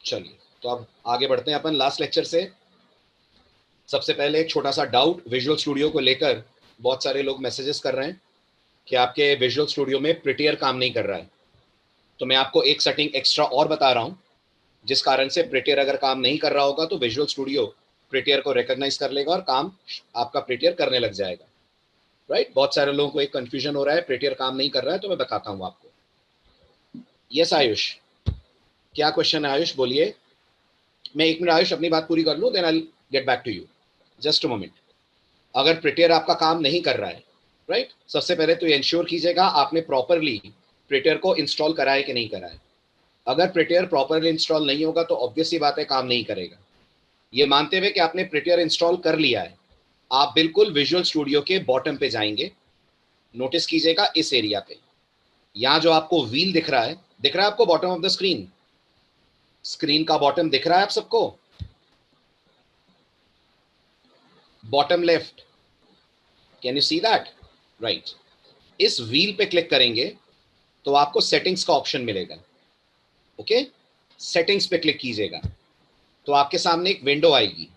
चलिए तो अब आगे बढ़ते हैं अपन लास्ट लेक्चर से। सबसे पहले एक छोटा सा डाउट विजुअल स्टूडियो को लेकर, बहुत सारे लोग मैसेजेस कर रहे हैं कि आपके विजुअल स्टूडियो में प्रिटियर काम नहीं कर रहा है। तो मैं आपको एक सेटिंग एक्स्ट्रा और बता रहा हूं, जिस कारण से प्रिटियर अगर काम नहीं कर रहा होगा तो विजुअल स्टूडियो प्रिटियर को रिकॉग्नाइज कर लेगा और काम आपका प्रिटियर करने लग जाएगा। राइट, बहुत सारे लोगों को एक कंफ्यूजन हो रहा है, प्रिटियर काम नहीं कर रहा है, तो मैं बताता हूं आपको। यस आयुष, क्या क्वेश्चन है आयुष, बोलिए। मैं एक मिनट आयुष अपनी बात पूरी कर लूं, then I get back to you, just a moment. अगर प्रिटियर आपका काम नहीं कर रहा है, राइट, सबसे पहले तो ये इंश्योर कीजिएगा आपने प्रॉपरली प्रिटियर को इंस्टॉल करा है कि नहीं करा है। अगर प्रिटियर प्रॉपरली इंस्टॉल नहीं होगा तो ऑब्वियस सी बात है काम नहीं करेगा। ये मानते हुए कि आपने प्रिटियर इंस्टॉल कर लिया है, आप बिल्कुल विजुअल स्टूडियो के बॉटम पे जाएंगे। नोटिस कीजिएगा इस एरिया पे, यहां जो आपको व्हील दिख रहा है, दिख रहा है आपको bottom of the screen? Screen का बॉटम दिख रहा है आप सबको? Bottom left, can you see that? Right, इस व्हील पे क्लिक करेंगे तो आपको सेटिंग्स का ऑप्शन मिलेगा। ओके, सेटिंग्स पे क्लिक कीजिएगा तो आपके सामने एक विंडो आएगी।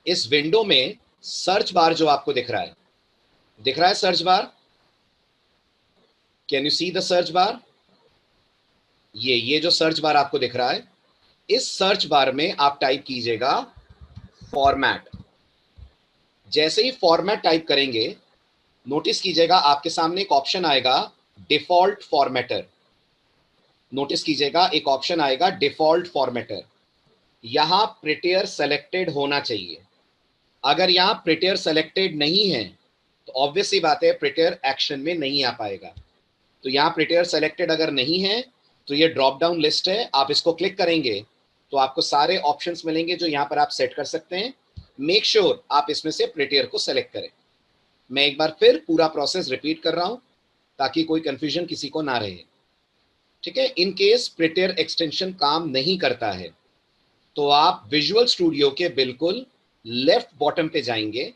इस विंडो में सर्च बार जो आपको दिख रहा है, दिख रहा है search bar? Can you see the search bar? ये जो सर्च बार आपको दिख रहा है, इस सर्च बार में आप टाइप कीजिएगा फॉर्मेट। जैसे ही फॉर्मेट टाइप करेंगे, नोटिस कीजिएगा आपके सामने एक ऑप्शन आएगा डिफॉल्ट फॉर्मेटर। नोटिस कीजिएगा एक ऑप्शन आएगा डिफॉल्ट फॉर्मेटर। यहां प्रिटियर सेलेक्टेड होना चाहिए। अगर यहां प्रिटियर सेलेक्टेड नहीं है तो ऑब्वियस सी बात है प्रिटियर एक्शन में नहीं आ पाएगा। तो यहां प्रिटियर सेलेक्टेड अगर नहीं है तो ये ड्रॉप डाउन लिस्ट है, आप इसको क्लिक करेंगे तो आपको सारे ऑप्शंस मिलेंगे जो यहां पर आप सेट कर सकते हैं। मेक श्योर आप इसमें से प्रिटियर को सेलेक्ट करें। मैं एक बार फिर पूरा प्रोसेस रिपीट कर रहा हूं ताकि कोई कंफ्यूजन किसी को ना रहे। ठीक है, इन केस प्रिटियर एक्सटेंशन काम नहीं करता है तो आप विजुअल स्टूडियो के बिल्कुल लेफ्ट बॉटम पे जाएंगे।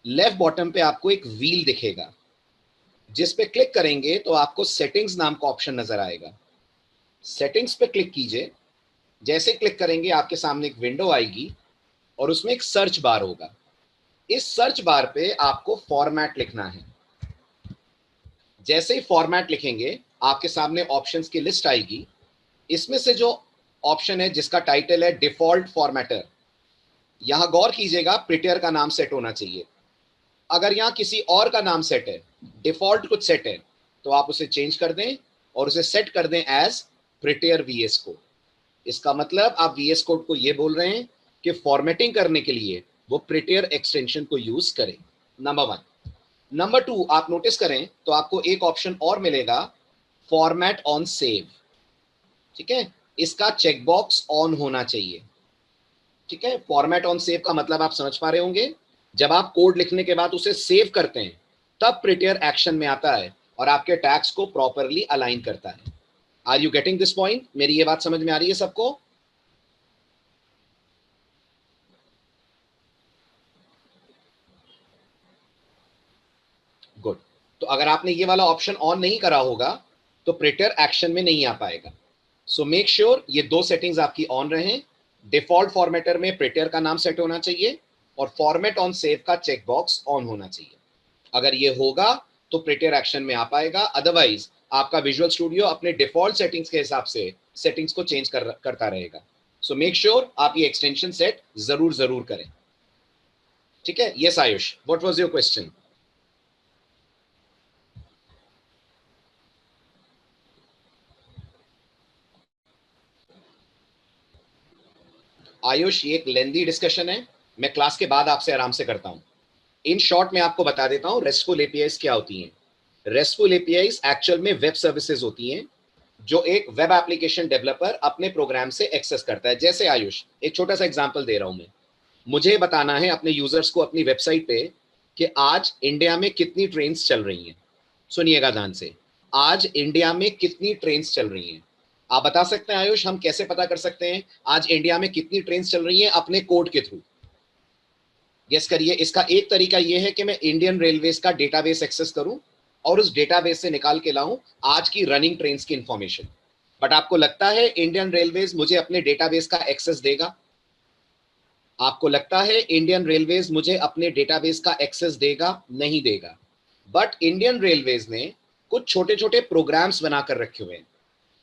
लेफ्ट बॉटम पे आपको एक व्हील दिखेगा, जिस पे क्लिक करेंगे तो आपको सेटिंग्स नाम का ऑप्शन नजर आएगा। सेटिंग्स पे क्लिक कीजिए। जैसे क्लिक करेंगे आपके सामने एक विंडो आएगी और उसमें एक सर्च बार होगा। इस सर्च बार पे आपको फॉर्मेट लिखना है। जैसे ही फॉर्मेट लिखेंगे आपके सामने ऑप्शंस की लिस्ट आएगी। इसमें से जो ऑप्शन है जिसका टाइटल है डिफॉल्ट फॉर्मेटर, यहां गौर कीजिएगा प्रिटियर का नाम सेट होना चाहिए। अगर यहां किसी और का नाम सेट है, डिफॉल्ट कुछ सेट है, तो आप उसे चेंज कर दें और उसे सेट कर दें एज प्रिटियर वीएस कोड। इसका मतलब आप वीएस कोड को यह बोल रहे हैं कि फॉर्मेटिंग करने के लिए वो प्रिटियर एक्सटेंशन को यूज करें। नंबर 1। नंबर 2, आप नोटिस करें तो आपको एक ऑप्शन और मिलेगा, फॉर्मेट ऑन सेव। ठीक है, इसका चेकबॉक्स ऑन होना चाहिए। ठीक है, फॉर्मेट ऑन सेव का मतलब आप समझ पा रहे होंगे, जब आप कोड लिखने के बाद उसे सेव करते हैं तब प्रिटियर एक्शन में आता है और आपके टैग्स को प्रॉपरली अलाइन करता है। Are you getting this point? मेरी ये बात समझ में आ रही है सबको? गुड। तो अगर आपने ये वाला ऑप्शन ऑन नहीं करा होगा तो प्रिटियर एक्शन में नहीं आ पाएगा। सो मेक श्योर ये दो सेटिंग्स आपकी ऑन रहे। डिफॉल्ट फॉर्मेटर में प्रिटियर का नाम सेट होना चाहिए और फॉर्मेट ऑन सेव का चेकबॉक्स ऑन होना चाहिए। अगर ये होगा तो प्रिटियर एक्शन में आ पाएगा, अदरवाइज आपका विजुअल स्टूडियो अपने डिफॉल्ट सेटिंग्स के हिसाब से सेटिंग्स को चेंज करता रहेगा। सो मेक श्योर आप ये एक्सटेंशन सेट जरूर करें। ठीक है, yes Ayush, what was your question? Ayush, ये एक लेंदी डिस्कशन है, मैं क्लास के बाद आपसे आराम से करता हूं। इन शॉर्ट में आपको बता देता हूं रेस्टफुल एपीआईज क्या होती हैं। रेस्टफुल एपीआईज एक्चुअल में वेब सर्विसेज होती हैं जो एक वेब एप्लीकेशन डेवलपर अपने प्रोग्राम से एक्सेस करता है। जैसे आयुष, एक छोटा सा एग्जांपल दे रहा हूं मैं, मुझे बताना है अपने यूजर्स को अपनी वेबसाइट पे कि आज इंडिया में कितनी ट्रेन्स चल रही हैं। सुनिएगा ध्यान से, आज इंडिया में कितनी ट्रेन्स चल रही हैं। आप बता सकते हैं आयुष, हम कैसे पता कर सकते हैं आज इंडिया में कितनी ट्रेन्स चल रही हैं? अपने कोड के थ्रू। गेस करिए। इसका एक तरीका यह है कि मैं इंडियन रेलवेज का डेटाबेस एक्सेस करूं और उस डेटाबेस से निकाल के लाऊं आज की रनिंग ट्रेन्स की इंफॉर्मेशन। बट आपको लगता है इंडियन रेलवेज मुझे अपने डेटाबेस का एक्सेस देगा? आपको लगता है इंडियन रेलवेज मुझे अपने डेटाबेस का एक्सेस देगा? नहीं देगा। बट इंडियन रेलवेज ने कुछ छोटे छोटे प्रोग्राम्स बनाकर रखे हुए हैं,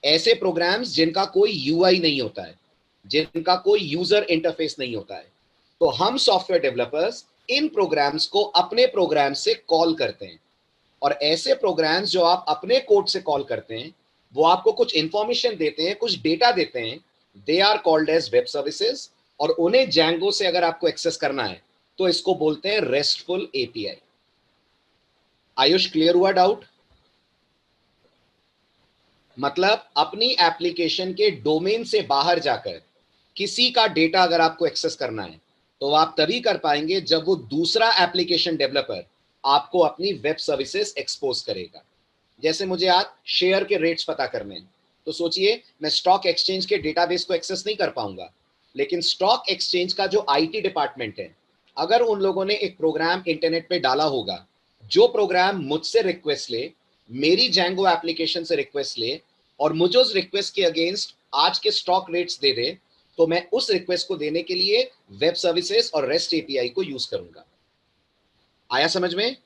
ऐसे प्रोग्राम्स जिनका कोई यूआई नहीं होता है, जिनका कोई यूजर इंटरफेस नहीं होता है। तो हम सॉफ्टवेयर डेवलपर्स इन प्रोग्राम्स को अपने प्रोग्राम से कॉल करते हैं, और ऐसे प्रोग्राम्स जो आप अपने कोड से कॉल करते हैं वो आपको कुछ इंफॉर्मेशन देते हैं, कुछ डेटा देते हैं। They are called as web services, और उन्हें जैंगो से अगर आपको एक्सेस करना है तो इसको बोलते हैं रेस्टफुल एपीआई। आयुष, क्लियर हुआ डाउट? मतलब अपनी एप्लीकेशन के डोमेन से बाहर जाकर किसी का डेटा अगर आपको एक्सेस करना है तो आप तभी कर पाएंगे जब वो दूसरा एप्लीकेशन डेवलपर आपको अपनी वेब सर्विसेज एक्सपोज करेगा। जैसे मुझे आज शेयर के रेट्स पता करने हैं, तो सोचिए मैं स्टॉक एक्सचेंज के डेटाबेस को एक्सेस नहीं कर पाऊंगा, लेकिन स्टॉक एक्सचेंज का जो आईटी डिपार्टमेंट है, अगर उन लोगों ने एक प्रोग्राम इंटरनेट पे डाला होगा, जो प्रोग्राम मुझसे रिक्वेस्ट ले, मेरी जैंगो एप्लीकेशन से रिक्वेस्ट ले, और मुझे उस रिक्वेस्ट के अगेंस्ट आज के स्टॉक रेट्स दे दे, तो मैं उस रिक्वेस्ट को देने के लिए वेब सर्विसेज और रेस्ट एपीआई को यूज करूंगा। आया समझ में?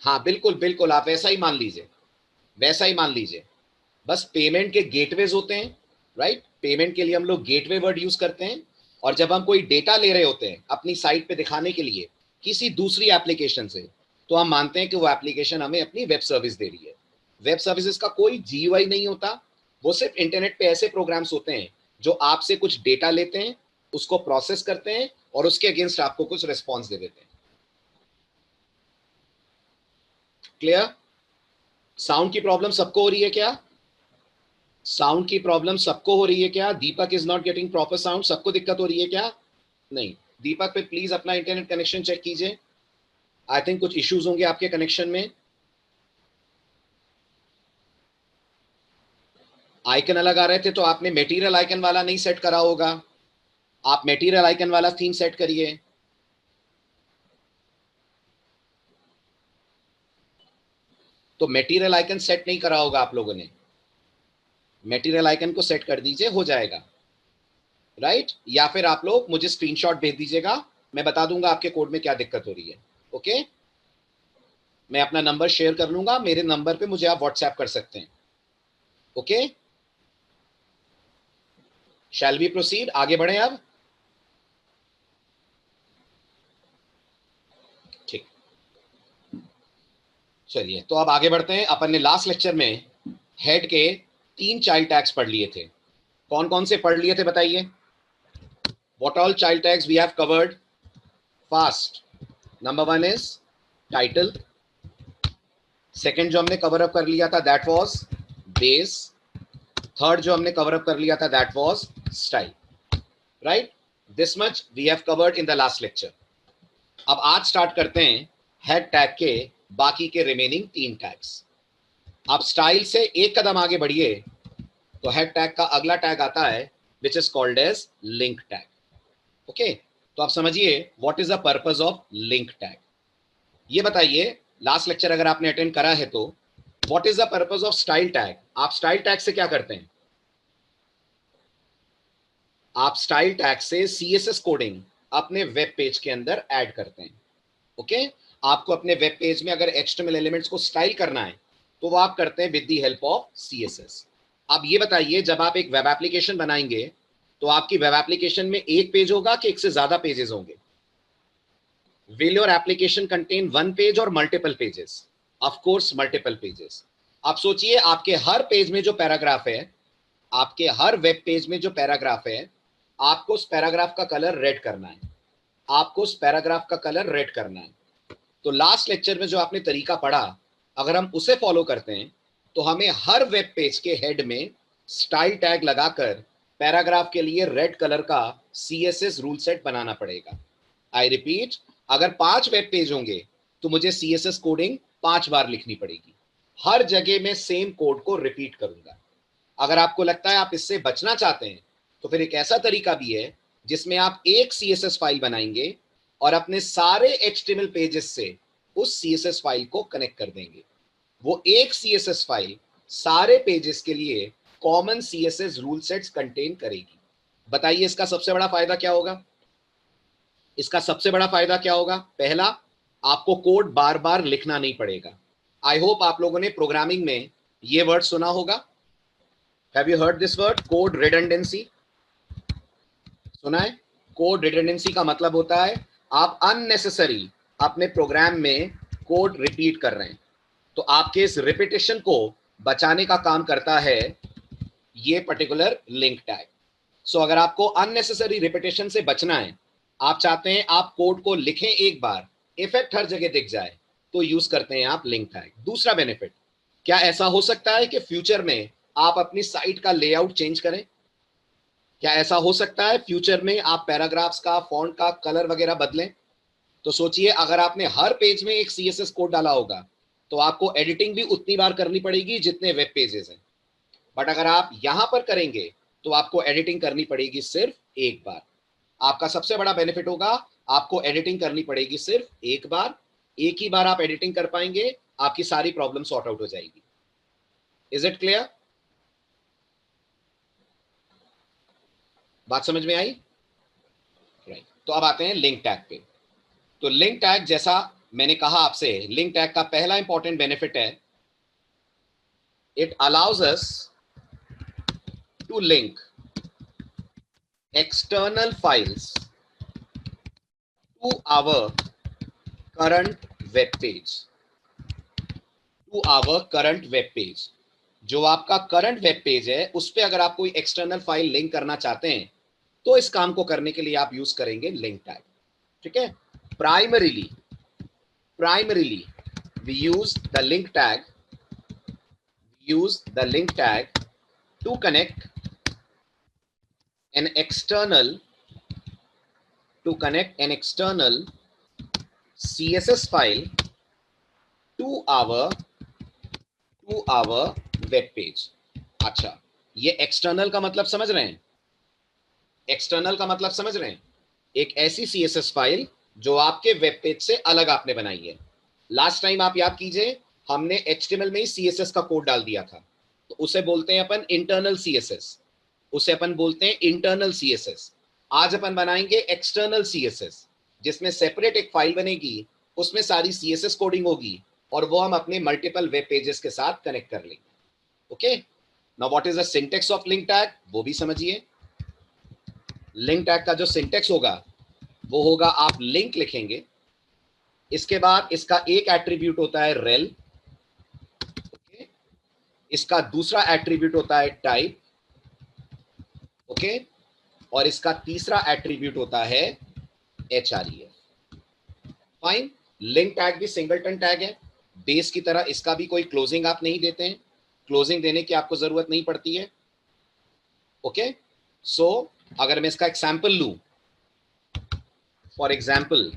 हाँ बिल्कुल बिल्कुल, आप वैसा ही मान लीजिए, वैसा ही मान लीजिए। बस पेमेंट के गेटवेज होते हैं, राइट? पेमेंट के लिए हम लोग गेटवे वर्ड यूज करते हैं, और जब हम कोई डेटा ले रहे होते हैं अपनी साइट पे दिखाने के लिए किसी दूसरी एप्लीकेशन से, तो हम मानते हैं कि वो एप्लीकेशन हमें अपनी वेब सर्विस दे रही है। वेब सर्विसेज का कोई जीयूआई नहीं होता, वो सिर्फ इंटरनेट पे ऐसे प्रोग्राम्स होते हैं जो आपसे कुछ डेटा लेते हैं, उसको प्रोसेस करते हैं, और उसके अगेंस्ट आपको कुछ रिस्पॉन्स दे देते हैं। क्लियर? साउंड की प्रॉब्लम सबको हो रही है क्या? साउंड की प्रॉब्लम सबको हो रही है क्या? Deepak is not getting proper sound, सबको दिक्कत हो रही है क्या? नहीं। दीपक पे प्लीज अपना इंटरनेट कनेक्शन चेक कीजिए। आई थिंक कुछ इश्यूज होंगे आपके कनेक्शन में। आइकन अलग आ रहे थे तो आपने मटेरियल आइकन वाला नहीं सेट करा होगा, आप मटेरियल आइकन वाला थीम सेट करिए। तो मटेरियल आइकन सेट नहीं करा होगा आप लोगों ने, मटेरियल आइकन को सेट कर दीजिए, हो जाएगा, राइट? या फिर आप लोग मुझे स्क्रीनशॉट भेज दीजिएगा, मैं बता दूंगा आपके कोड में क्या दिक्कत हो रही है। ओके, मैं अपना नंबर शेयर कर लूंगा, मेरे नंबर पे मुझे आप व्हाट्सएप कर सकते हैं। Okay, shall we proceed? आगे बढ़े अब? ठीक, चलिए तो अब आगे बढ़ते हैं। अपन ने लास्ट लेक्चर में हेड के 3 चाइल्ड टैग्स पढ़ लिए थे। कौन कौन से पढ़ लिए थे बताइए? What all child tags we have covered? Fast. Number 1 is title. Second जो हमने कवर अप कर लिया था दैट वाज बेस। थर्ड जो हमने कवर अप कर लिया था that was style, right? This much we have covered in the last lecture. अब आज स्टार्ट करते हैं हेड टैग के बाकी के रिमेनिंग 3 टैग्स। आप स्टाइल से एक कदम आगे बढ़िए तो हेड टैग का अगला टैग आता है which is called as link tag. Okay, तो आप समझिए what is the purpose of link tag. ये बताइए, लास्ट लेक्चर अगर आपने अटेंड करा है तो what is the purpose of style tag? आप स्टाइल टैग से क्या करते हैं? आप स्टाइल टैग से सीएसएस कोडिंग अपने वेब पेज के अंदर ऐड करते हैं। ओके, आपको अपने वेब पेज में अगर एचटीएमएल एलिमेंट्स को स्टाइल करना है तो वो आप करते हैं with the help of CSS. अब ये बताइए, जब आप एक वेब एप्लीकेशन बनाएंगे तो आपकी वेब एप्लीकेशन में एक पेज होगा कि एक से ज्यादा पेजेस होंगे? Will your application contain one page और multiple pages? Of course multiple pages. आप सोचिए, आपके हर पेज में जो पैराग्राफ है, आपके हर वेब पेज में जो पैराग्राफ है, आपको उस पैराग्राफ का कलर रेड करना है, आपको उस पैराग्राफ का कलर रेड करना है। तो लास्ट लेक्चर में जो आपने तरीका पढ़ा, अगर हम उसे फॉलो करते हैं तो हमें हर वेब पेज के हेड में स्टाइल टैग लगाकर पैराग्राफ के लिए रेड कलर का सीएसएस रूल सेट बनाना पड़ेगा। आई रिपीट, अगर 5 वेब पेज होंगे तो मुझे सीएसएस कोडिंग 5 बार लिखनी पड़ेगी, हर जगह में सेम कोड को रिपीट करूंगा। अगर आपको लगता है आप इससे बचना चाहते हैं तो फिर एक ऐसा तरीका भी है जिसमें आप एक सीएसएस फाइल बनाएंगे और अपने सारे एचटीएमएल पेजेस से उस CSS फाइल को कनेक्ट कर देंगे। वो एक CSS फाइल सारे पेजेस के लिए common CSS rule sets contain करेगी। बताइए इसका सबसे बड़ा फायदा क्या होगा? इसका सबसे बड़ा फायदा क्या होगा? पहला, आपको कोड बार बार लिखना नहीं पड़ेगा। आई होप आप लोगों ने प्रोग्रामिंग में ये वर्ड सुना होगा। Have you heard this word, code redundancy? सुना है? कोड रिडंडेंसी का मतलब होता है आप अननेसेसरी अपने प्रोग्राम में कोड रिपीट कर रहे हैं, तो आपके इस रिपीटेशन को बचाने का काम करता है ये पर्टिकुलर लिंक टैग। सो अगर आपको अननेसेसरी रिपीटेशन से बचना है, आप चाहते हैं आप कोड को लिखें एक बार, इफेक्ट हर जगह दिख जाए, तो यूज करते हैं आप लिंक टैग। दूसरा बेनिफिट, क्या ऐसा हो सकता है कि फ्यूचर में आप अपनी साइट का लेआउट चेंज करें? क्या ऐसा हो सकता है फ्यूचर में आप पैराग्राफ्स का, फॉन्ट का कलर वगैरह बदलें? तो सोचिए अगर आपने हर पेज में एक CSS कोड डाला होगा तो आपको एडिटिंग भी उतनी बार करनी पड़ेगी जितने वेब पेजेस हैं। बट अगर आप यहां पर करेंगे तो आपको एडिटिंग करनी पड़ेगी सिर्फ एक बार। आपका सबसे बड़ा बेनिफिट होगा, आपको एडिटिंग करनी पड़ेगी सिर्फ एक बार। एक ही बार आप एडिटिंग कर पाएंगे, आपकी सारी प्रॉब्लम सॉर्ट आउट हो जाएगी। Is it clear? बात समझ में आई? राइट, तो अब आते हैं लिंक टैग पे। तो लिंक टैग, जैसा मैंने कहा आपसे, लिंक टैग का पहला इंपॉर्टेंट बेनिफिट है, it allows us to link external files to our current web page, to our current web page। जो आपका करंट वेब पेज है उस पे अगर आप कोई एक्सटर्नल फाइल लिंक करना चाहते हैं तो इस काम को करने के लिए आप यूज करेंगे लिंक टैग। ठीक है? Primarily we use the link tag to connect an external CSS file to our web page। अच्छा, ये एक्सटर्नल का मतलब समझ रहे हैं? एक्सटर्नल का मतलब समझ रहे हैं? एक ऐसी CSS फाइल जो आपके वेब पेज से अलग आपने बनाई है। लास्ट टाइम आप याद कीजिए, हमने HTML में ही CSS का कोड डाल दिया था, तो उसे बोलते हैं अपन इंटरनल CSS, उसे अपन बोलते हैं इंटरनल CSS। आज अपन बनाएंगे एक्सटर्नल CSS, जिसमें सेपरेट एक फाइल बनेगी, उसमें सारी CSS कोडिंग होगी और वो हम अपने मल्टीपल वेब पेजेस के साथ कनेक्ट कर लेंगे। Okay, now what is the syntax of link tag, वो भी समझिए। लिंक टैग का जो सिंटेक्स होगा वो होगा, आप लिंक लिखेंगे, इसके बाद इसका एक एट्रीब्यूट होता है रेल, ओके, इसका दूसरा एट्रीब्यूट होता है टाइप, ओके, और इसका तीसरा एट्रीब्यूट होता है href। फाइन, लिंक टैग भी सिंगलटन टैग है, बेस की तरह इसका भी कोई क्लोजिंग आप नहीं देते हैं, क्लोजिंग देने की आपको जरूरत नहीं पड़ती है। ओके, सो अगर मैं इसका एग्जाम्पल लूं, फॉर एग्जाम्पल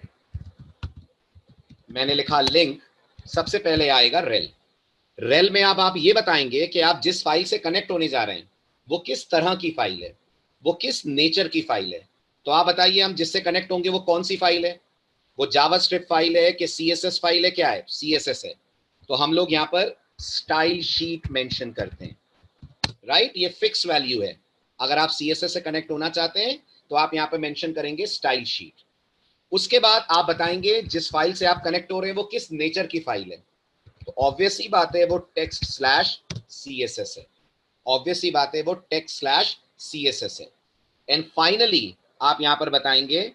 मैंने लिखा लिंक, सबसे पहले आएगा रेल। रेल में आप ये बताएंगे कि आप जिस फाइल से कनेक्ट होने जा रहे हैं वो किस तरह की फाइल है, वो किस नेचर की फाइल है। तो आप बताइए हम जिससे कनेक्ट होंगे वो कौन सी फाइल है, वो जावास्क्रिप्ट फाइल है कि CSS फाइल है, क्या है? CSS है। तो हम लोग यहाँ पर स्टाइल शीट मेंशन करते हैं, राइट? ये फिक्स वैल्यू है। अगर आप CSS से कनेक्ट होना चाहते हैं तो आप यहाँ पे मेंशन करेंगे स्टाइल शीट। उसके बाद आप बताएंगे जिस फाइल से आप कनेक्ट हो रहे हैं वो किस नेचर की फाइल है, तो ऑब्वियस ही बात है वो text/CSS है, ऑब्वियस ही बात है वो text/CSS है। एंड फाइनली आप यहां पर बताएंगे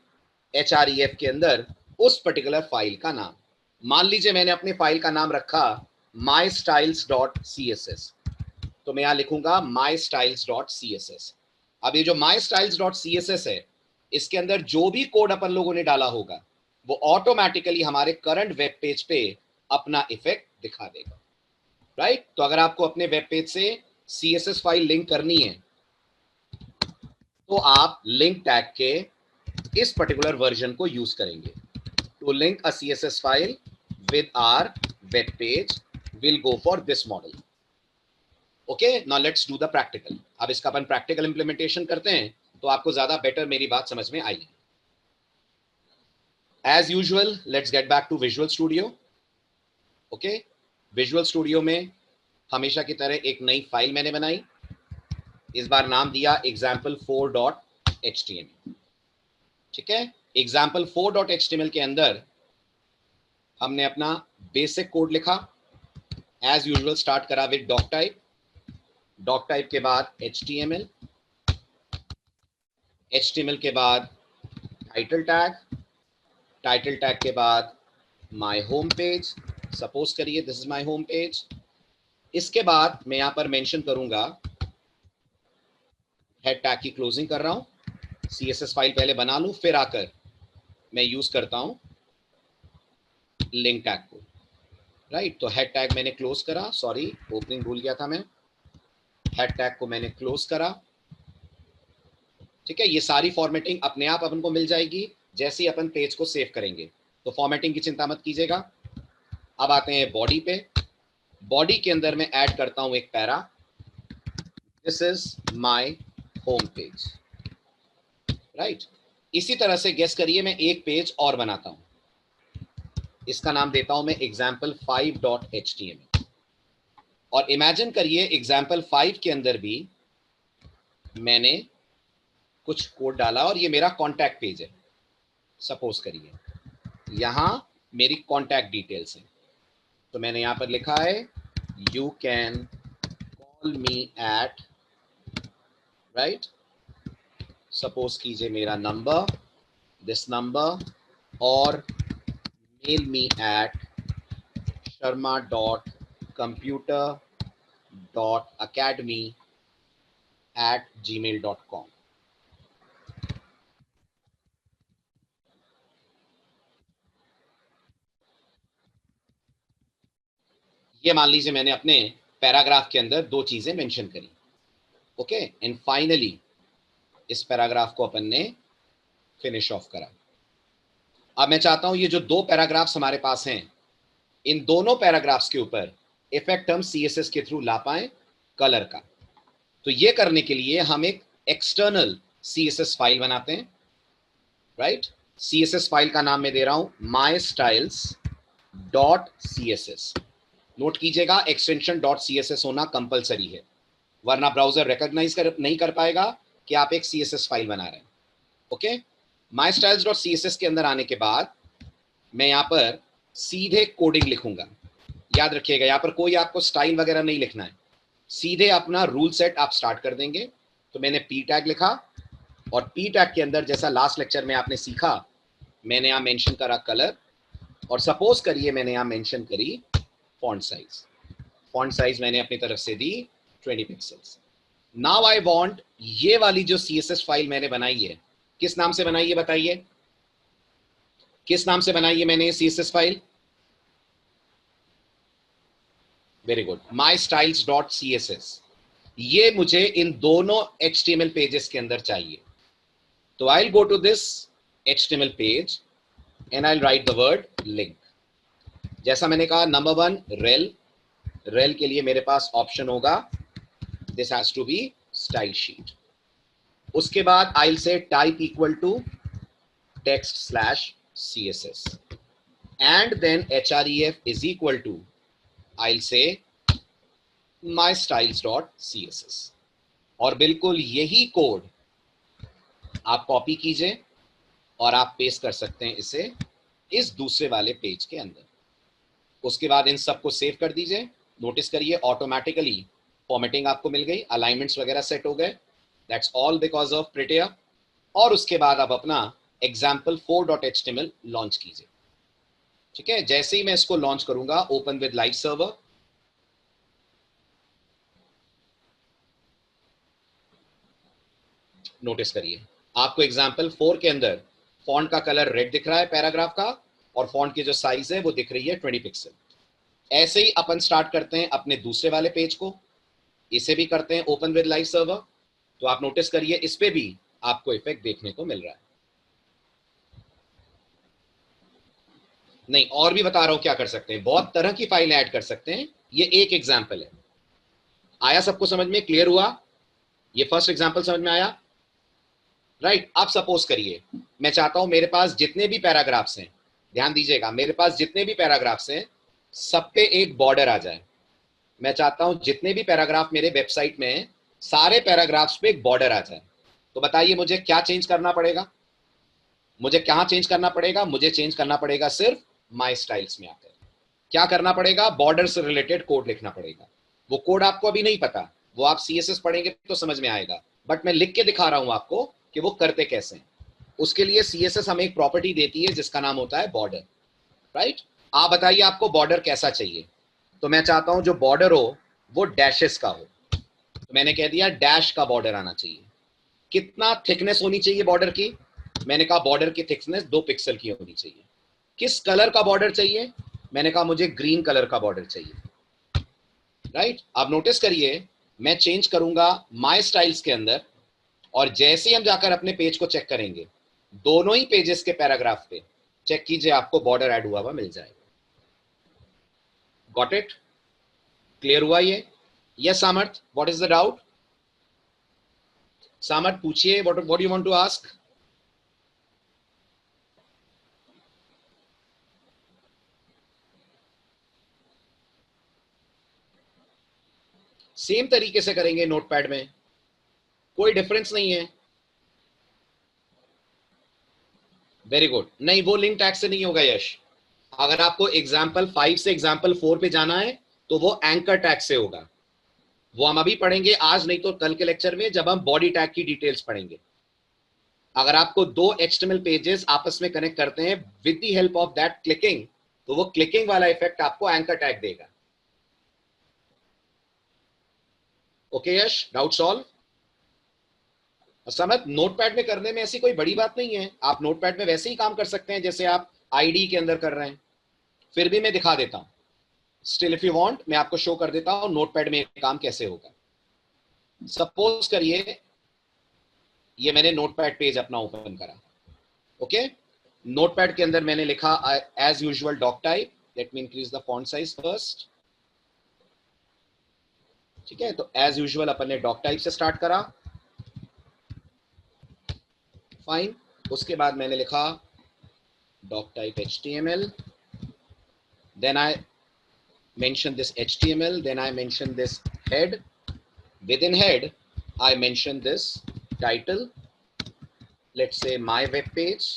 href के अंदर उस पर्टिकुलर फाइल का नाम। मान लीजिए मैंने अपने फाइल का नाम रखा mystyles.css, तो मैं यहां लिखूंगा mystyles.css। अब ये जो mystyles.css है, इसके अंदर जो भी कोड अपन लोगों ने डाला होगा वो ऑटोमेटिकली हमारे करंट वेब पेज पे अपना इफेक्ट दिखा देगा, राइट? तो अगर आपको अपने वेब पेज से CSS फाइल लिंक करनी है तो आप लिंक टैग के इस पर्टिकुलर वर्जन को यूज करेंगे। To link a CSS file with our web page, will go for this model. Okay, now let's do the practical. अब इसका अपन प्रैक्टिकल इंप्लीमेंटेशन करते हैं तो आपको ज्यादा बेटर मेरी बात समझ में आएगी। As usual, let's get back to visual studio. Okay, visual studio में हमेशा की तरह एक नई फाइल मैंने बनाई, इस बार नाम दिया example4.html। ठीक है, example4.html के अंदर हमने अपना बेसिक कोड लिखा, एज यूजुअल स्टार्ट करा विद डॉक टाइप के बाद HTML के बाद टाइटल टैग के बाद माई होम पेज, सपोज करिए this is my home page. इसके बाद मैं यहां पर मेंशन करूंगा, हेड टैग की क्लोजिंग कर रहा हूं, CSS फाइल पहले बना लूं, फिर आकर मैं यूज करता हूं लिंक टैग को, राइट। तो हेड टैग मैंने क्लोज करा, सॉरी ओपनिंग भूल गया था मैं, हेड टैग को मैंने क्लोज करा। ठीक है, ये सारी फॉर्मेटिंग अपने आप अपन को मिल जाएगी जैसे ही अपन पेज को सेव करेंगे, तो फॉर्मेटिंग की चिंता मत कीजिएगा। अब आते हैं बॉडी पे। बॉडी के अंदर मैं ऐड करता हूं एक para, this is my home page, right. इसी तरह से गेस करिए मैं एक पेज और बनाता हूं, इसका नाम देता हूं मैं example5.html। और इमेजिन करिए example5 के अंदर भी मैंने कुछ कोड डाला और ये मेरा कॉन्टैक्ट पेज है, सपोज करिए यहां मेरी कॉन्टैक्ट डिटेल्स हैं। तो मैंने यहां पर लिखा है you can call me at, right, suppose कीजिए मेरा नंबर, दिस नंबर, और मेल मी एट sharma.computer.academy@gmail.com। ये मान लीजिए मैंने अपने पैराग्राफ के अंदर दो चीजें मेंशन करी, ओके, एंड फाइनली इस पैराग्राफ को अपन ने फिनिश ऑफ करा। अब मैं चाहता हूं ये जो दो पैराग्राफ्स हमारे पास हैं, इन दोनों पैराग्राफ्स के ऊपर इफेक्ट हम CSS के थ्रू ला पाए कलर का। तो ये करने के लिए हम एक एक्सटर्नल CSS फाइल बनाते हैं, राइट। CSS फाइल का नाम मैं दे रहा हूं mystyles.css। नोट कीजिएगा एक्सटेंशन .css होना कंपलसरी है, वरना ब्राउजर रिकॉग्नाइज नहीं कर पाएगा कि आप एक CSS फाइल बना रहे हैं। ओके, mystyles.css के अंदर आने के बाद मैं यहां पर सीधे कोडिंग लिखूंगा। याद रखिएगा यहां पर कोई आपको स्टाइल वगैरह नहीं लिखना है, सीधे अपना रूल सेट आप स्टार्ट कर देंगे। तो मैंने p टैग लिखा, और p टैग के अंदर जैसा लास्ट लेक्चर में आपने सीखा, मैंने यहां मेंशन करा कलर, और सपोज करिए मैंने यहां मेंशन करी फॉन्ट साइज मैंने अपनी तरफ से दी 20 पिक्सल्स। नाउ आई वांट ये वाली जो CSS फाइल मैंने बनाई है, किस नाम से बनाई है बताइए, किस नाम से बनाई है मैंने CSS file? Very good, mystyles.css। ये मुझे इन दोनों HTML पेजेस के अंदर चाहिए। तो I will go to this HTML page and I will write the word link. जैसा मैंने कहा, नंबर 1 रेल के लिए मेरे पास ऑप्शन होगा this has to be style sheet. उसके बाद I will say type equal to text/css and then href is equal to, I'll say mystyles.css। और बिल्कुल यही कोड आप कॉपी कीजिए और आप पेस्ट कर सकते हैं इसे इस दूसरे वाले पेज के अंदर। उसके बाद इन सबको सेव कर दीजिए। नोटिस करिए ऑटोमेटिकली फॉर्मेटिंग आपको मिल गई, अलाइनमेंट्स वगैरह सेट हो गए, दैट्स ऑल बिकॉज ऑफ प्रिटिया। और उसके बाद आप अपना example4.html लॉन्च कीजिए। ठीक है, जैसे ही मैं इसको लॉन्च करूंगा, open with live server, notice करिए आपको example4 के अंदर फॉन्ट का कलर रेड दिख रहा है पैराग्राफ का, और फॉन्ट की जो साइज है वो दिख रही है 20 पिक्सल। ऐसे ही अपन स्टार्ट करते हैं अपने दूसरे वाले पेज को, इसे भी करते हैं ओपन विद लाइव सर्वर। तो आप नोटिस करिए इस पे भी आपको इफेक्ट देखने को मिल रहा है। नहीं, और भी बता रहा हूं क्या कर सकते हैं, बहुत तरह की फाइल ऐड कर सकते हैं, ये एक एग्जाम्पल है। आया सबको समझ में, क्लियर हुआ? ये फर्स्ट एग्जाम्पल समझ में आया, राइट। आप सपोज करिए मैं चाहता हूं मेरे पास जितने भी पैराग्राफ्स हैं, ध्यान दीजिएगा, मेरे पास जितने भी पैराग्राफ्स हैं सब पे एक बॉर्डर आ जाए। मैं चाहता हूं जितने भी पैराग्राफ मेरे वेबसाइट में हैं, सारे पैराग्राफ्स पे एक बॉर्डर आ जाए। तो बताइए मुझे क्या चेंज करना पड़ेगा? मुझे कहां चेंज करना पड़ेगा? मुझे चेंज करना पड़ेगा सिर्फ माई स्टाइल्स में आकर। क्या करना पड़ेगा? बॉर्डर से रिलेटेड कोड लिखना पड़ेगा। वो कोड आपको अभी नहीं पता, वो आप सीएसएस पढ़ेंगे तो समझ में आएगा, बट मैं लिख के दिखा रहा हूं आपको कि वो करते कैसे हैं। उसके लिए सीएसएस हमें एक प्रॉपर्टी देती है जिसका नाम होता है बॉर्डर, राइट? आप बताइए आपको बॉर्डर कैसा चाहिए? तो मैं चाहता हूं जो बॉर्डर हो वो डैशेस का हो, तो मैंने कह दिया डैश का बॉर्डर आना चाहिए। कितना थिकनेस होनी चाहिए बॉर्डर की? मैंने कहा बॉर्डर की थिकनेस 2 पिक्सल की होनी चाहिए। किस कलर का बॉर्डर चाहिए? मैंने कहा मुझे ग्रीन कलर का बॉर्डर चाहिए, राइट? आप नोटिस करिए, मैं चेंज करूंगा माई स्टाइल्स के अंदर, और जैसे ही हम जाकर अपने पेज को चेक करेंगे, दोनों ही पेजेस के पैराग्राफ पे चेक कीजिए, आपको बॉर्डर ऐड हुआ जाएगा। Got it? क्लियर हुआ ये? यस सामर्थ, what is the doubt? Samarth पूछिए, what you want to ask? Same तरीके से करेंगे नोटपैड में, कोई डिफरेंस नहीं है। Very good. नहीं, वो लिंक टैग से नहीं होगा यश। अगर आपको एग्जाम्पल 5 से एग्जाम्पल 4 पे जाना है तो वो एंकर टैग से होगा। वो हम अभी पढ़ेंगे, आज नहीं तो कल के लेक्चर में, जब हम बॉडी टैग की डिटेल्स पढ़ेंगे। अगर आपको दो HTML पेजेस आपस में कनेक्ट करते हैं with the help of that clicking, तो वो क्लिकिंग वाला इफेक्ट आपको एंकर टैग देगा। ओके यश, डाउट सॉल्व? समझ? नोटपैड में करने में ऐसी कोई बड़ी बात नहीं है, आप नोटपैड में वैसे ही काम कर सकते हैं जैसे आप आईडी के अंदर कर रहे हैं। फिर भी मैं दिखा देता हूं, स्टिल इफ यू वांट मैं आपको शो कर देता हूं नोटपैड में काम कैसे होगा। सपोज करिए ये मैंने नोटपैड पेज अपना ओपन करा, ओके? नोटपैड के अंदर मैंने लिखा as usual doc type, let me increase the font size first. ठीक है, तो एज यूजुअल अपन ने डॉक टाइप से स्टार्ट करा, फाइन। उसके बाद मैंने लिखा doc type HTML, then I mention this HTML, then I mention this head, within head I mention this title, let's say my web page,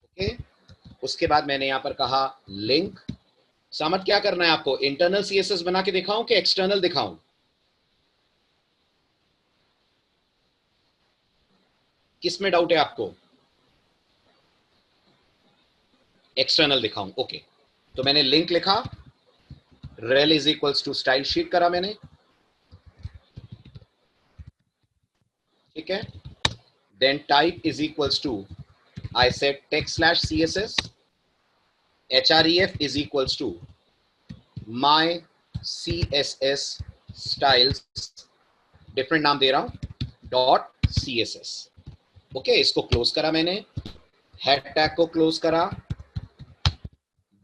okay? उसके बाद मैंने यहां पर कहा लिंक। समझ क्या करना है आपको? इंटरनल CSS बना के दिखाऊं कि एक्सटर्नल दिखाऊं? किस में डाउट है आपको? एक्सटर्नल दिखाऊं, ओके। तो मैंने लिंक लिखा, rel is equals to style sheet करा मैंने, ठीक है? Then type is equals to, I said text slash CSS, href is equals to my CSS styles, different नाम दे रहा हूं, डॉट CSS, ओके? इसको क्लोज करा मैंने, हेड टैग को क्लोज करा,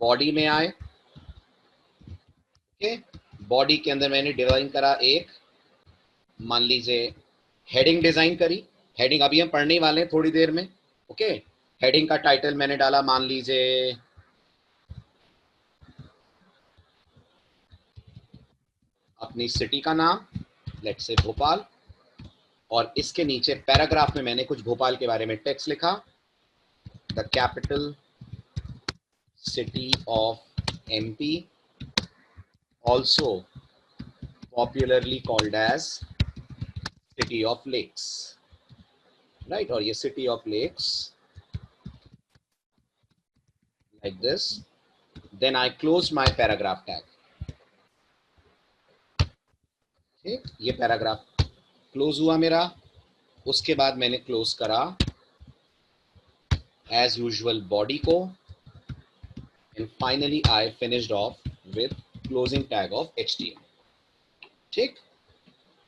बॉडी में आए, ओके? बॉडी के अंदर मैंने डिजाइन करा एक, मान लीजिए हेडिंग डिजाइन करी। हेडिंग अभी हम पढ़ने वाले हैं थोड़ी देर में, ओके? हेडिंग का टाइटल मैंने डाला, मान लीजिए अपनी सिटी का नाम, लेट्स से भोपाल, और इसके नीचे पैराग्राफ में मैंने कुछ भोपाल के बारे में टेक्स्ट लिखा, the capital city of MP, also popularly called as city of lakes, right? और ये city of lakes like this, then I close my paragraph tag, ठीक? ये पैराग्राफ क्लोज हुआ मेरा। उसके बाद मैंने क्लोज करा एज यूजुअल बॉडी को, and finally I finished off with closing tag of HTML, ठीक?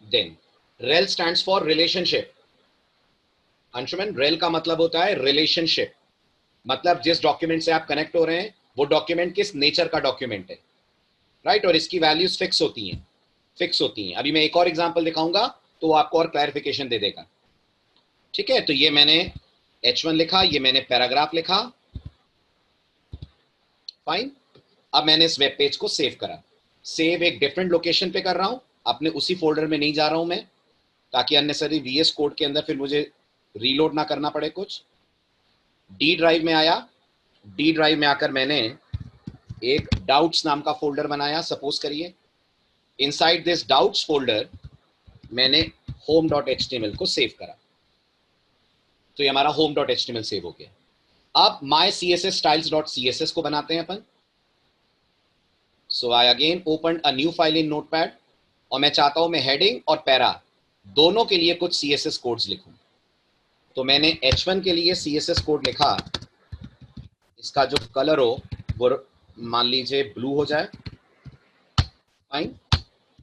Then rel stands for relationship. Anshuman, rel का मतलब होता है रिलेशनशिप, मतलब जिस डॉक्यूमेंट से आप कनेक्ट हो रहे हैं वो डॉक्यूमेंट किस नेचर का डॉक्यूमेंट है, राइट? और इसकी वैल्यूज फिक्स होती हैं, फिक्स होती हैं। अभी मैं एक और एग्जांपल दिखाऊंगा तो वो आपको और क्लैरिफिकेशन दे देगा, ठीक है? तो ये मैंने H1 लिखा, ये मैंने पैराग्राफ लिखा, फाइन। अब मैंने इस वेब पेज को सेव करा, सेव एक डिफरेंट लोकेशन पे कर रहा हूं, अपने उसी फोल्डर में नहीं जा रहा हूं मैं, ताकि अननेसेसरी वीएस कोड के अंदर फिर मुझे रीलोड ना करना पड़े कुछ। डी ड्राइव में आया, डी ड्राइव में आकर मैंने एक डाउट्स नाम का फोल्डर बनाया, सपोज करिए। इनसाइड दिस डाउट्स फोल्डर मैंने home.html को सेव करा, तो ये हमारा home.html सेव हो गया। अब my css styles.css को बनाते हैं अपन। So I again open a new file in Notepad, और मैं चाहता हूं मैं हेडिंग और पैरा दोनों के लिए कुछ CSS कोड्स लिखूं। तो मैंने H1 के लिए CSS कोड लिखा, इसका जो कलर हो वो मान लीजिए ब्लू हो जाए, फाइन।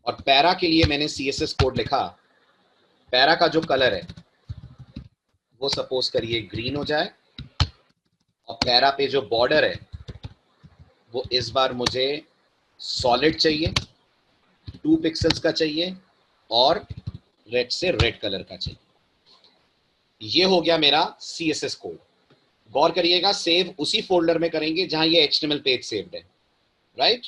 और पैरा के लिए मैंने CSS कोड लिखा, पैरा का जो कलर है वो सपोज करिए ग्रीन हो जाए, और पैरा पे जो बॉर्डर है वो इस बार मुझे सॉलिड चाहिए, 2 पिक्सल्स का चाहिए, और रेड से रेड कलर का चाहिए। ये हो गया मेरा CSS कोड। गौर करिएगा, सेव उसी फोल्डर में करेंगे जहां ये HTML पेज सेव्ड है, राइट।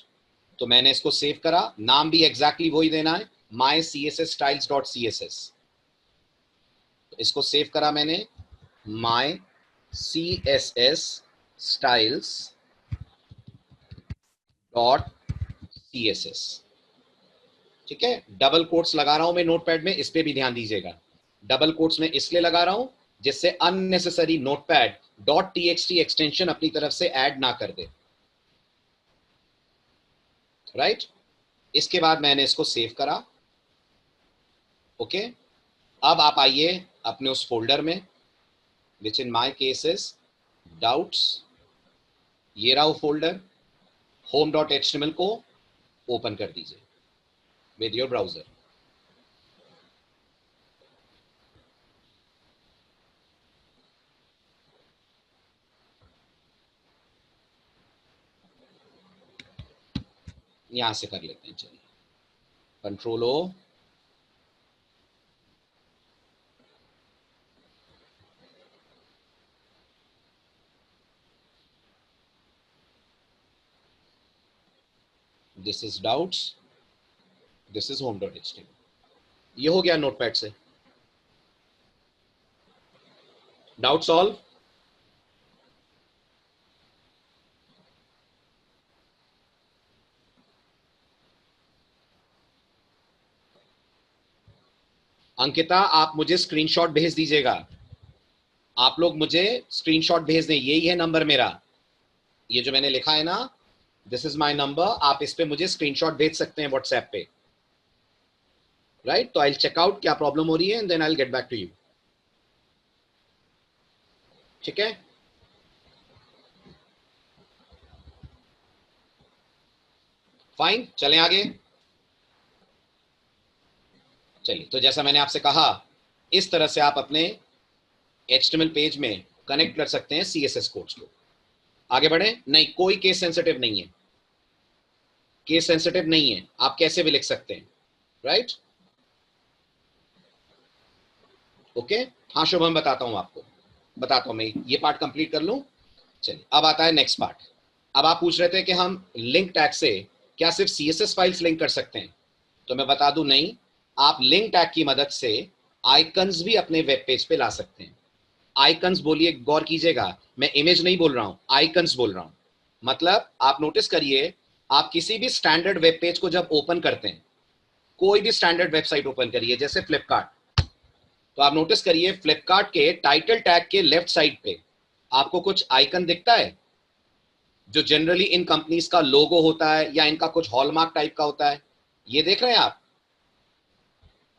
तो मैंने इसको सेव करा, नाम भी एग्जैक्टली वही देना है, my css styles.css। तो इसको सेव करा मैंने, my css styles.css, ठीक है। डबल कोट्स लगा रहा हूं मैं नोटपैड में, इस पे भी ध्यान दीजिएगा। डबल कोट्स में इसलिए लगा रहा हूं जिससे अननेसेसरी नोटपैड .txt एक्सटेंशन अपनी तरफ से ऐड ना कर दे, राइट। इसके बाद मैंने इसको सेव करा, ओके। अब आप आइए अपने उस फोल्डर में, विच इन माई केस इज डाउट्स, ये रहा वो फोल्डर, home.html को ओपन कर दीजिए विद योर ब्राउजर। यहां से कर लेते हैं, चलिए control O, this is doubts, this is home.html। ये हो गया नोटपैड से डाउट सॉल्व। अंकिता, आप मुझे स्क्रीनशॉट भेज दीजिएगा, आप लोग मुझे स्क्रीनशॉट भेज दें, यही है नंबर मेरा, ये जो मैंने लिखा है ना, दिस इज माय नंबर, आप इस पे मुझे स्क्रीनशॉट भेज सकते हैं व्हाट्सएप पे, राइट। तो आई चेक आउट क्या प्रॉब्लम हो रही है and then I get back to you, ठीक है। फाइन, चलें आगे। चलिए, तो जैसा मैंने आपसे कहा, इस तरह से आप अपने HTML पेज में कनेक्ट कर सकते हैं CSS कोड्स को। आगे बढ़े, नहीं कोई केस सेंसिटिव नहीं है, केस सेंसिटिव नहीं है, आप कैसे भी लिख सकते हैं, राइट। ओके, हाँ शुभम, बताता हूं आपको, बताता हूं, मैं ये पार्ट कंप्लीट कर लूं। चलिए, अब आता है नेक्स्ट पार्ट। अब आप पूछ रहे थे कि हम लिंक टैग से क्या सिर्फ CSS फाइल्स लिंक कर सकते हैं, तो मैं बता दूं नहीं, आप लिंक टैग की मदद से आइकन्स भी अपने वेब पेज पे ला सकते हैं। आइकन्स बोलिए, गौर कीजिएगा, मैं इमेज नहीं बोल रहा हूं, आइकन्स बोल रहा हूं। मतलब आप नोटिस करिए, आप किसी भी स्टैंडर्ड वेब पेज को जब ओपन करते हैं, कोई भी स्टैंडर्ड वेबसाइट ओपन करिए, जैसे फ्लिपकार्ट, तो आप नोटिस करिए फ्लिपकार्ट के टाइटल टैग के लेफ्ट साइड पे आपको कुछ आइकन दिखता है, जो जनरली इन कंपनीज का लोगो होता है या इनका कुछ हॉलमार्क टाइप का होता है, ये देख रहे हैं आप,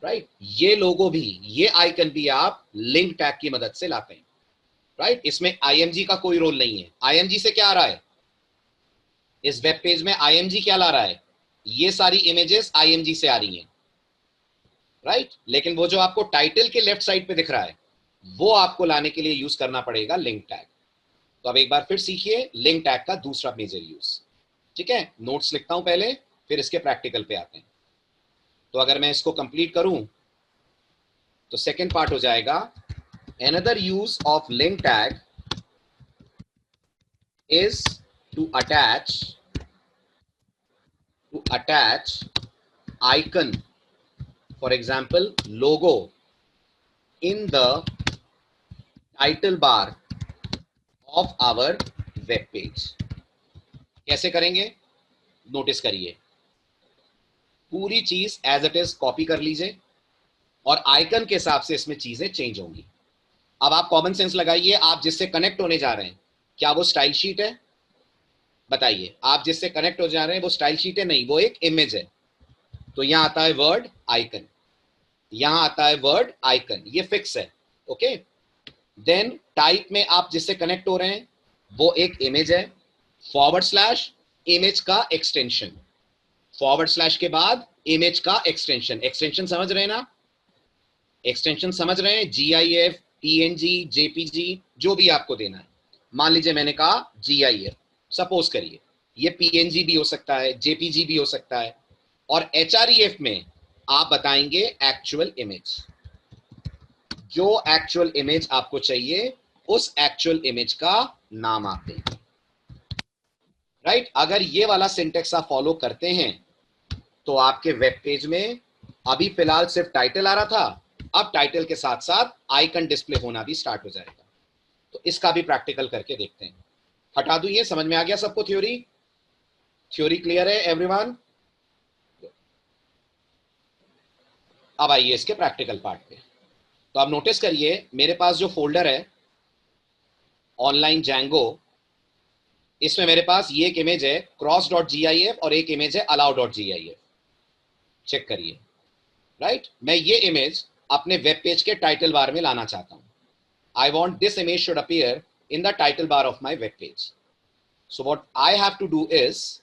राइट। ये लोगो भी, ये आइकन भी आप लिंक टैग की मदद से लाते हैं, राइट। इसमें IMG का कोई रोल नहीं है। IMG से क्या आ रहा है, इस वेब पेज में IMG क्या ला रहा है, ये सारी इमेजेस IMG से आ रही हैं, राइट। लेकिन वो जो आपको टाइटल के लेफ्ट साइड पे दिख रहा है, वो आपको लाने के लिए यूज करना पड़ेगा लिंक टैग। तो अब एक बार फिर सीखिए लिंक टैग का दूसरा मेजर यूज, ठीक है। नोट्स लिखता हूं पहले, फिर इसके प्रैक्टिकल पे आते हैं। तो अगर मैं इसको कंप्लीट करूं तो सेकेंड पार्ट हो जाएगा, another use of link tag is to attach icon, for example logo, in the title bar of our web page. कैसे करेंगे, नोटिस करिए, पूरी चीज एज इट इज कॉपी कर लीजिए और आइकन के हिसाब से इसमें चीजें चेंज होंगी। अब आप कॉमन सेंस लगाइए, आप जिससे कनेक्ट होने जा रहे हैं क्या वो स्टाइल शीट है? बताइए, आप जिससे कनेक्ट हो जा रहे हैं वो स्टाइल शीट है? नहीं, वो एक इमेज है। तो यहां आता है वर्ड आइकन, यहां आता है वर्ड आइकन, ये फिक्स है। ओके, देन टाइप में आप जिससे कनेक्ट हो रहे हैं वो एक इमेज है, फॉरवर्ड स्लैश इमेज का एक्सटेंशन, फॉरवर्ड स्लैश के बाद इमेज का एक्सटेंशन। एक्सटेंशन समझ रहे हैं ना? एक्सटेंशन समझ रहे हैं? GIF, PNG, JPG, जो भी आपको देना है। मान लीजिए मैंने कहा GIF, सपोज करिए ये PNG भी हो सकता है, JPG भी हो सकता है, और HREF में आप बताएंगे एक्चुअल इमेज। जो एक्चुअल इमेज आपको चाहिए उस एक्चुअल इमेज का नाम आप देंगे। राइट? अगर ये वाला सिंटेक्स आप फॉलो करते हैं तो आपके वेब पेज में अभी फिलहाल सिर्फ टाइटल आ रहा था, अब टाइटल के साथ साथ आइकन डिस्प्ले होना भी स्टार्ट हो जाएगा। तो इसका भी प्रैक्टिकल करके देखते हैं। हटा दूं ये? समझ में आ गया सबको? थ्योरी क्लियर है एवरीवन? अब आइए इसके प्रैक्टिकल पार्ट पे। तो आप नोटिस करिए मेरे पास जो फोल्डर है ऑनलाइन जैंगो, इसमें मेरे पास ये एक इमेज है cross.gif और एक इमेज है allow.gif। चेक करिए। राइट? मैं ये इमेज अपने वेब पेज के टाइटल बार में लाना चाहता हूं। I want this image should appear in the title bar of my web page. So what I have to do is,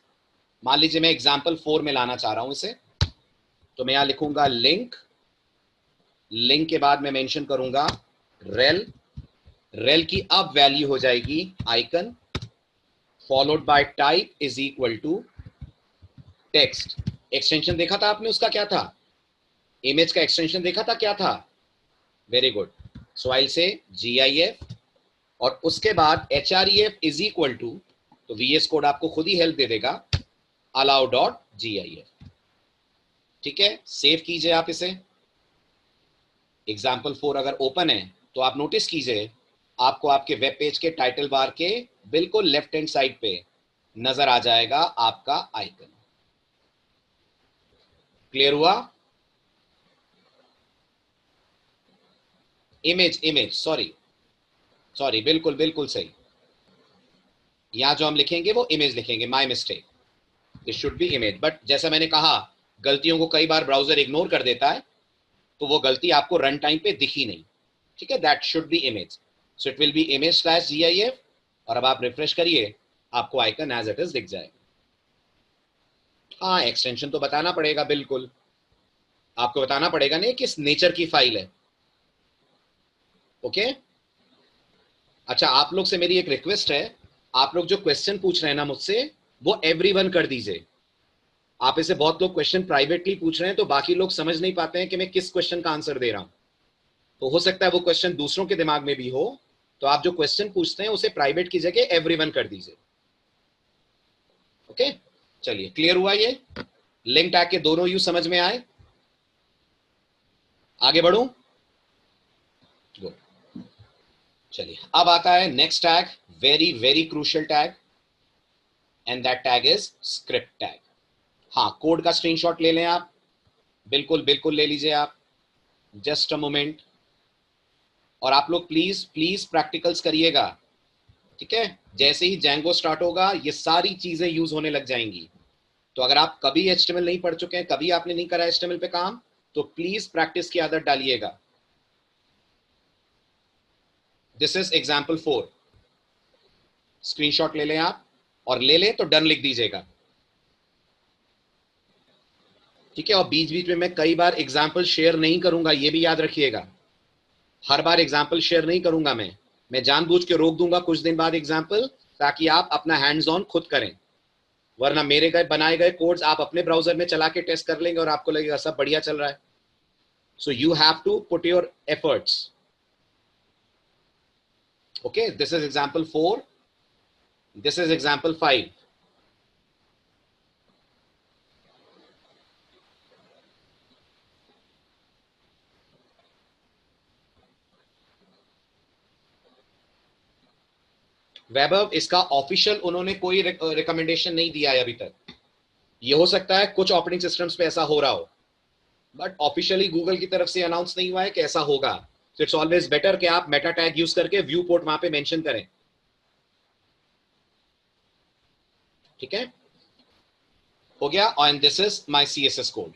मान लीजिए मैं एग्जाम्पल 4 में लाना चाह रहा हूं इसे, तो मैं यहां लिखूंगा लिंक, लिंक के बाद मैं मेंशन करूंगा रेल, रेल की अब वैल्यू हो जाएगी icon, followed by type is equal to text. Extension देखा था आपने, उसका क्या था? इमेज का एक्सटेंशन देखा था, क्या था? Very good. सो आई से GIF और उसके बाद HREF इज इक्वल टू, तो VS कोड आपको खुद ही हेल्प दे देगा, allow.gif। ठीक है, सेव कीजिए आप इसे। एग्जाम्पल 4 अगर ओपन है तो आप नोटिस कीजिए आपको आपके वेब पेज के टाइटल बार के बिल्कुल लेफ्ट हैंड साइड पे नजर आ जाएगा आपका आइकन। क्लियर हुआ? इमेज सॉरी बिल्कुल बिल्कुल सही। यहां जो हम लिखेंगे वो इमेज लिखेंगे, my mistake, this should be image. But जैसा मैंने कहा गलतियों को कई बार ब्राउजर इग्नोर कर देता है, तो वो गलती आपको रन टाइम पे दिखी नहीं। ठीक है, that should be image. So it will be image/GIF और अब आप रिफ्रेश करिए आपको आइकन एज इट इज दिख जाएगा। हाँ, एक्सटेंशन तो बताना पड़ेगा, बिल्कुल आपको बताना पड़ेगा नहीं किस नेचर की फाइल है। ओके अच्छा, आप लोग से मेरी एक रिक्वेस्ट है, आप लोग जो क्वेश्चन पूछ रहे हैं ना मुझसे, वो एवरीवन कर दीजिए। आप इसे बहुत लोग क्वेश्चन प्राइवेटली पूछ रहे हैं तो बाकी लोग समझ नहीं पाते हैं कि मैं किस क्वेश्चन का आंसर दे रहा हूं, तो हो सकता है वो क्वेश्चन दूसरों के दिमाग में भी हो। तो आप जो क्वेश्चन पूछते हैं उसे प्राइवेट की जगह एवरीवन कर दीजिए। ओके चलिए, क्लियर हुआ? ये लिंक टैग के दोनों यूज समझ में आए? आगे बढ़ूं? चलिए, अब आता है next tag, very very crucial tag, and that tag is script tag. हाँ, कोड का स्क्रीनशॉट ले लें आप, बिल्कुल बिल्कुल ले लीजिए आप, जस्ट अ मोमेंट। और आप लोग प्लीज प्लीज प्रैक्टिकल्स करिएगा। ठीक है, जैसे ही जैंगो स्टार्ट होगा ये सारी चीजें यूज होने लग जाएंगी। तो अगर आप कभी HTML नहीं पढ़ चुके हैं, कभी आपने नहीं करा HTML पे काम, तो प्लीज प्रैक्टिस की आदत डालिएगा। दिस इज एग्जाम्पल 4, स्क्रीनशॉट ले लें आप, और ले लें तो डन लिख दीजिएगा। ठीक है, और बीच बीच में मैं कई बार एग्जाम्पल शेयर नहीं करूंगा, ये भी याद रखिएगा। हर बार एग्जाम्पल शेयर नहीं करूंगा मैं जानबूझ के रोक दूंगा कुछ दिन बाद एग्जाम्पल, ताकि आप अपना हैंड्स ऑन खुद करें। वरना मेरे गए बनाए गए कोड्स आप अपने ब्राउजर में चला के टेस्ट कर लेंगे और आपको लगेगा सब बढ़िया चल रहा है। So you have to put your efforts. Okay, this is example 4, this is example 5. Vaibhav, इसका ऑफिशियल उन्होंने कोई रिकमेंडेशन नहीं दिया है अभी तक. ये हो सकता है कुछ ऑपरेटिंग सिस्टम्स पे ऐसा हो रहा हो, बट ऑफिशियली गूगल की तरफ से अनाउंस नहीं हुआ है कि ऐसा होगा. सो इट्स ऑलवेज बेटर कि आप मेटा टैग यूज करके व्यू पोर्ट वहां पे मेंशन करें. ठीक है, हो गया. And this is my CSS code.